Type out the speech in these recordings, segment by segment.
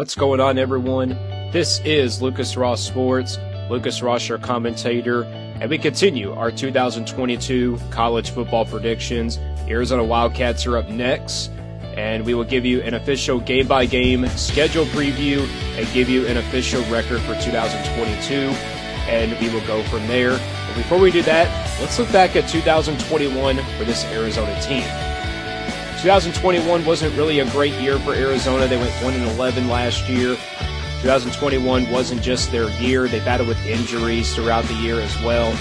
What's going on, everyone? This is Lucas Ross Sports, Lucas Ross, your commentator, and we continue our 2022 college football predictions. The Arizona Wildcats are up next, and we will give you an official game-by-game schedule preview and give you an official record for 2022, and we will go from there. But before we do that, let's look back at 2021 for this Arizona team. 2021 wasn't really a great year for Arizona. They went 1-11 last year. 2021 wasn't just their year. They battled with injuries throughout the year as well.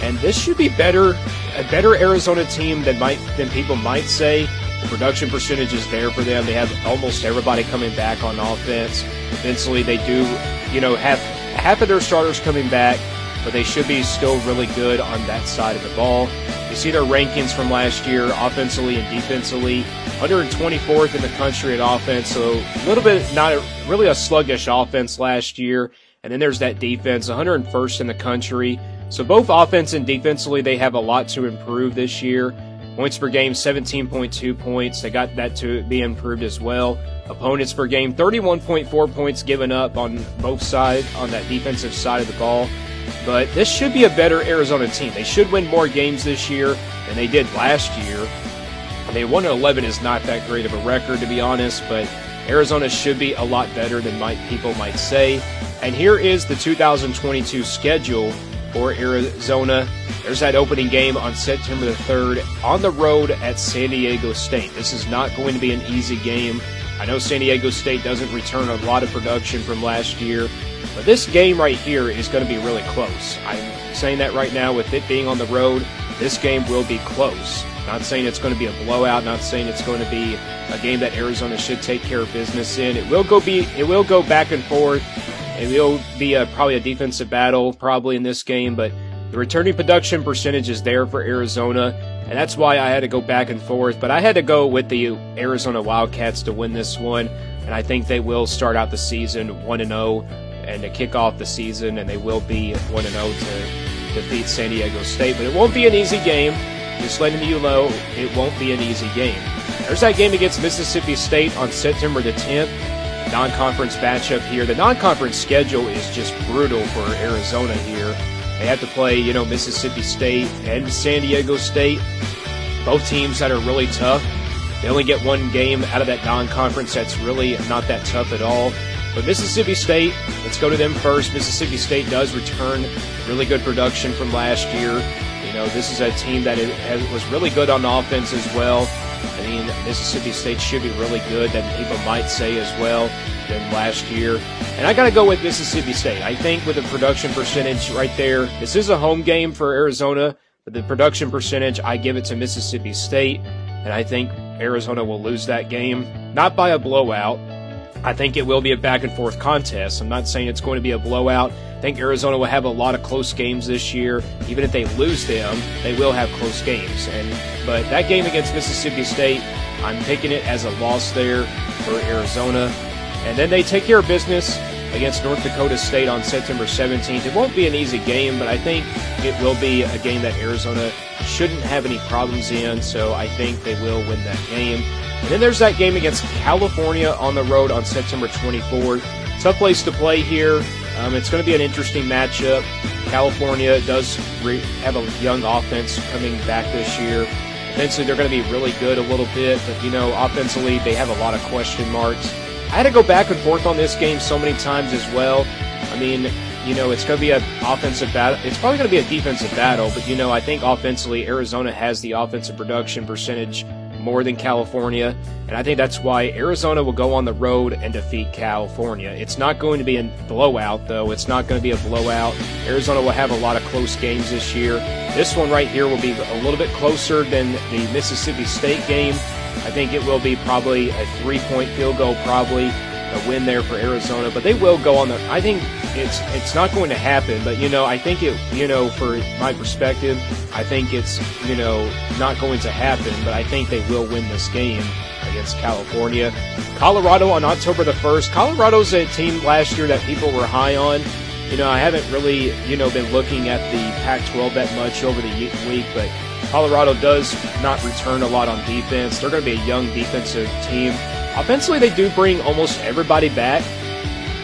And this should be a better Arizona team than people might say. The production percentage is there for them. They have almost everybody coming back on offense. Eventually, they do, have half of their starters coming back, but they should be still really good on that side of the ball. You see their rankings from last year, offensively and defensively, 124th in the country at offense, so a little bit, not really a sluggish offense last year. And then there's that defense, 101st in the country. So both offense and defensively, they have a lot to improve this year. Points per game, 17.2 points. They got that to be improved as well. Opponents per game, 31.4 points given up on both sides, on that defensive side of the ball. But this should be a better Arizona team. They should win more games this year than they did last year. I mean, 1-11 is not that great of a record, to be honest, but Arizona should be a lot better than people might say. And here is the 2022 schedule for Arizona. There's that opening game on September the 3rd on the road at San Diego State. This is not going to be an easy game. I know San Diego State doesn't return a lot of production from last year, but this game right here is going to be really close. I'm saying that right now with it being on the road. This game will be close. Not saying it's going to be a blowout, not saying it's going to be a game that Arizona should take care of business in. It will go back and forth. It will be probably a defensive battle probably in this game, but the returning production percentage is there for Arizona, and that's why I had to go back and forth. But I had to go with the Arizona Wildcats to win this one, and I think they will start out the season 1-0 and to kick off the season, and they will be 1-0 to defeat San Diego State. But it won't be an easy game. Just letting you know, it won't be an easy game. There's that game against Mississippi State on September the 10th. Non-conference matchup here. The non-conference schedule is just brutal for Arizona here. They have to play, Mississippi State and San Diego State, both teams that are really tough. They only get one game out of that non-conference that's really not that tough at all. But Mississippi State, let's go to them first. Mississippi State does return really good production from last year. This is a team that was really good on offense as well. I mean, Mississippi State should be really good, that people might say as well, than last year. And I got to go with Mississippi State. I think with the production percentage right there, this is a home game for Arizona, but the production percentage, I give it to Mississippi State, and I think Arizona will lose that game. Not by a blowout. I think it will be a back-and-forth contest. I'm not saying it's going to be a blowout. I think Arizona will have a lot of close games this year. Even if they lose them, they will have close games. But that game against Mississippi State, I'm picking it as a loss there for Arizona. And then they take care of business against North Dakota State on September 17th. It won't be an easy game, but I think it will be a game that Arizona shouldn't have any problems in, so I think they will win that game. And then there's that game against California on the road on September 24th. Tough place to play here. It's going to be an interesting matchup. California does have a young offense coming back this year. Eventually, they're going to be really good a little bit, but, offensively, they have a lot of question marks. I had to go back and forth on this game so many times as well. I mean, it's going to be an offensive battle. It's probably going to be a defensive battle, but, I think offensively, Arizona has the offensive production percentage more than California, and I think that's why Arizona will go on the road and defeat California. It's not going to be a blowout, though. It's not going to be a blowout. Arizona will have a lot of close games this year. This one right here will be a little bit closer than the Mississippi State game. I think it will be probably a 3-point field goal, probably a win there for Arizona, but they will go on the. I think it's not going to happen, but I think it. For my perspective, I think it's not going to happen, but I think they will win this game against California. Colorado on October the 1st. Colorado's a team last year that people were high on. I haven't really been looking at the Pac-12 that much over the week, but Colorado does not return a lot on defense. They're going to be a young defensive team. Offensively, they do bring almost everybody back.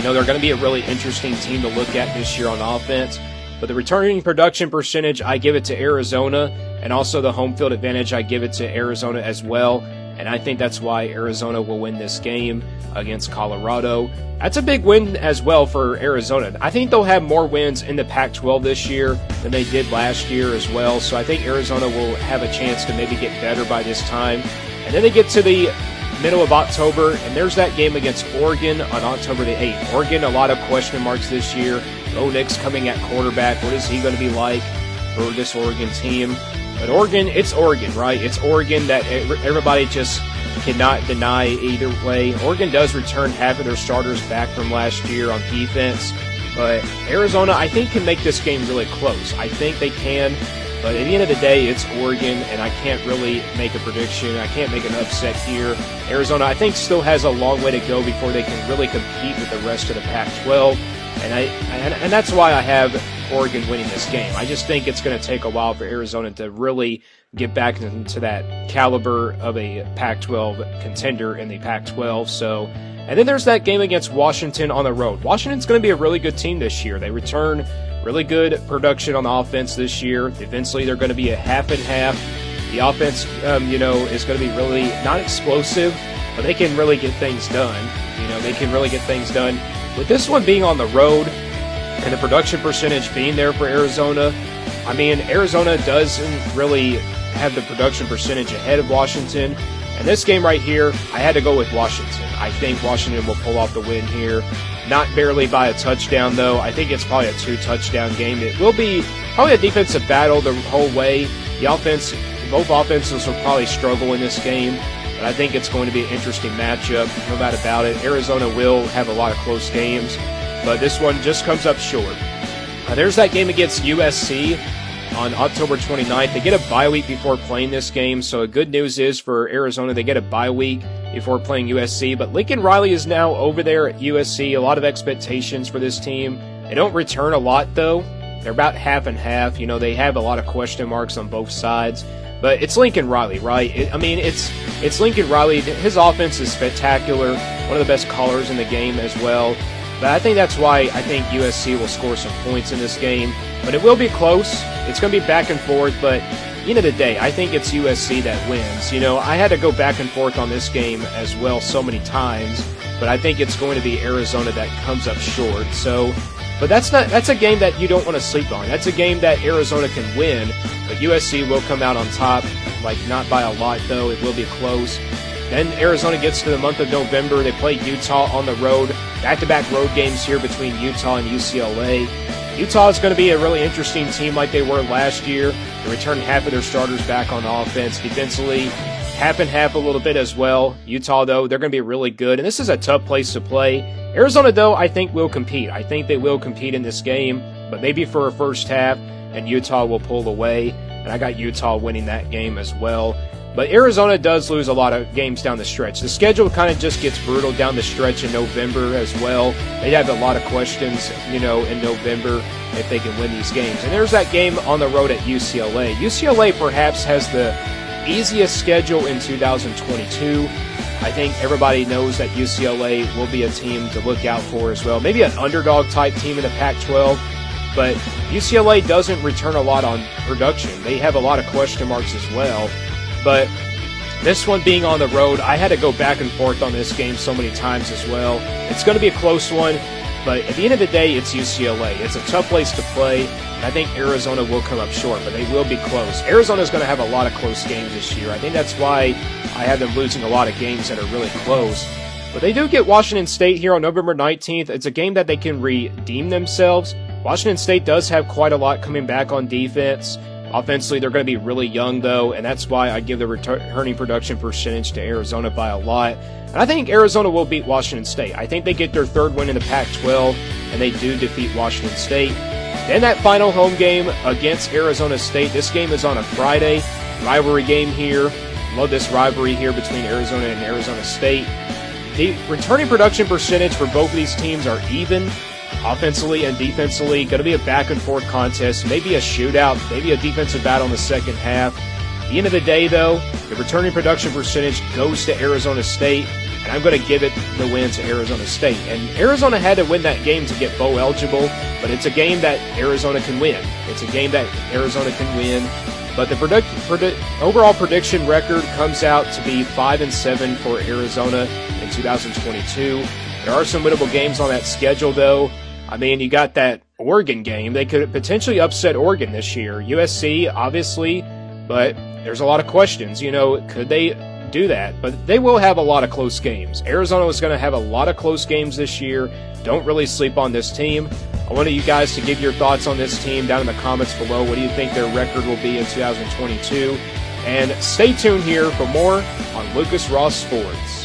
They're going to be a really interesting team to look at this year on offense. But the returning production percentage, I give it to Arizona, and also the home field advantage, I give it to Arizona as well. And I think that's why Arizona will win this game against Colorado. That's a big win as well for Arizona. I think they'll have more wins in the Pac-12 this year than they did last year as well. So I think Arizona will have a chance to maybe get better by this time. And then they get to the middle of October, and there's that game against Oregon on October the 8th. Oregon, a lot of question marks this year. Bo Nix coming at quarterback. What is he going to be like for this Oregon team? But Oregon, it's Oregon, right? It's Oregon that everybody just cannot deny either way. Oregon does return half of their starters back from last year on defense. But Arizona, I think, can make this game really close. I think they can. But at the end of the day, it's Oregon, and I can't really make a prediction. I can't make an upset here. Arizona, I think, still has a long way to go before they can really compete with the rest of the Pac-12. And that's why I have Oregon winning this game. I just think it's going to take a while for Arizona to really get back into that caliber of a Pac-12 contender in the Pac-12. So, and then there's that game against Washington on the road. Washington's going to be a really good team this year. They return really good production on the offense this year. Defensively, they're going to be a half and half. The offense, is going to be really not explosive, but they can really get things done. They can really get things done. With this one being on the road and the production percentage being there for Arizona, Arizona doesn't really have the production percentage ahead of Washington. And this game right here, I had to go with Washington. I think Washington will pull off the win here. Not barely by a touchdown, though. I think it's probably a 2-touchdown game. It will be probably a defensive battle the whole way. Both offenses will probably struggle in this game. But I think it's going to be an interesting matchup, no doubt about it. Arizona will have a lot of close games, but this one just comes up short. There's that game against USC on October 29th. They get a bye week before playing this game, so good news is for Arizona, they get a bye week before playing USC. But Lincoln Riley is now over there at USC. A lot of expectations for this team. They don't return a lot, though. They're about half and half. They have a lot of question marks on both sides. But it's Lincoln Riley, right? It's Lincoln Riley. His offense is spectacular. One of the best callers in the game as well. But I think that's why I think USC will score some points in this game. But it will be close. It's going to be back and forth. But at the end of the day, I think it's USC that wins. I had to go back and forth on this game as well so many times. But I think it's going to be Arizona that comes up short. But that's a game that you don't want to sleep on. That's a game that Arizona can win. But USC will come out on top, not by a lot, though. It will be close. Then Arizona gets to the month of November. They play Utah on the road. Back-to-back road games here between Utah and UCLA. Utah is going to be a really interesting team like they were last year. They return half of their starters back on offense. Defensively, half and half a little bit as well. Utah, though, they're going to be really good. And this is a tough place to play. Arizona, though, I think will compete. I think they will compete in this game, but maybe for a first half, and Utah will pull away. And I got Utah winning that game as well. But Arizona does lose a lot of games down the stretch. The schedule kind of just gets brutal down the stretch in November as well. They have a lot of questions, in November if they can win these games. And there's that game on the road at UCLA. UCLA perhaps has the easiest schedule in 2022. I think everybody knows that UCLA will be a team to look out for as well. Maybe an underdog-type team in the Pac-12. But UCLA doesn't return a lot on production. They have a lot of question marks as well. But this one being on the road, I had to go back and forth on this game so many times as well. It's going to be a close one, but at the end of the day, it's UCLA. It's a tough place to play, and I think Arizona will come up short, but they will be close. Arizona's going to have a lot of close games this year. I think that's why I have them losing a lot of games that are really close. But they do get Washington State here on November 19th. It's a game that they can redeem themselves. Washington State does have quite a lot coming back on defense. Offensively, they're going to be really young, though, and that's why I give the returning production percentage to Arizona by a lot. And I think Arizona will beat Washington State. I think they get their third win in the Pac-12, and they do defeat Washington State. Then that final home game against Arizona State. This game is on a Friday. Rivalry game here. Love this rivalry here between Arizona and Arizona State. The returning production percentage for both of these teams are even. Offensively and defensively, going to be a back-and-forth contest, maybe a shootout, maybe a defensive battle in the second half. At the end of the day, though, the returning production percentage goes to Arizona State. and I'm going to give it the win to Arizona State. And Arizona had to win that game to get bowl eligible, but it's a game that Arizona can win. It's a game that Arizona can win. But the overall prediction record comes out to be 5-7 for Arizona in 2022. There are some winnable games on that schedule, though. I mean, you got that Oregon game. They could potentially upset Oregon this year. USC, obviously, but there's a lot of questions. Could they do that? But they will have a lot of close games. Arizona is going to have a lot of close games this year. Don't really sleep on this team. I wanted you guys to give your thoughts on this team down in the comments below. What do you think their record will be in 2022? And stay tuned here for more on Lucas Ross Sports.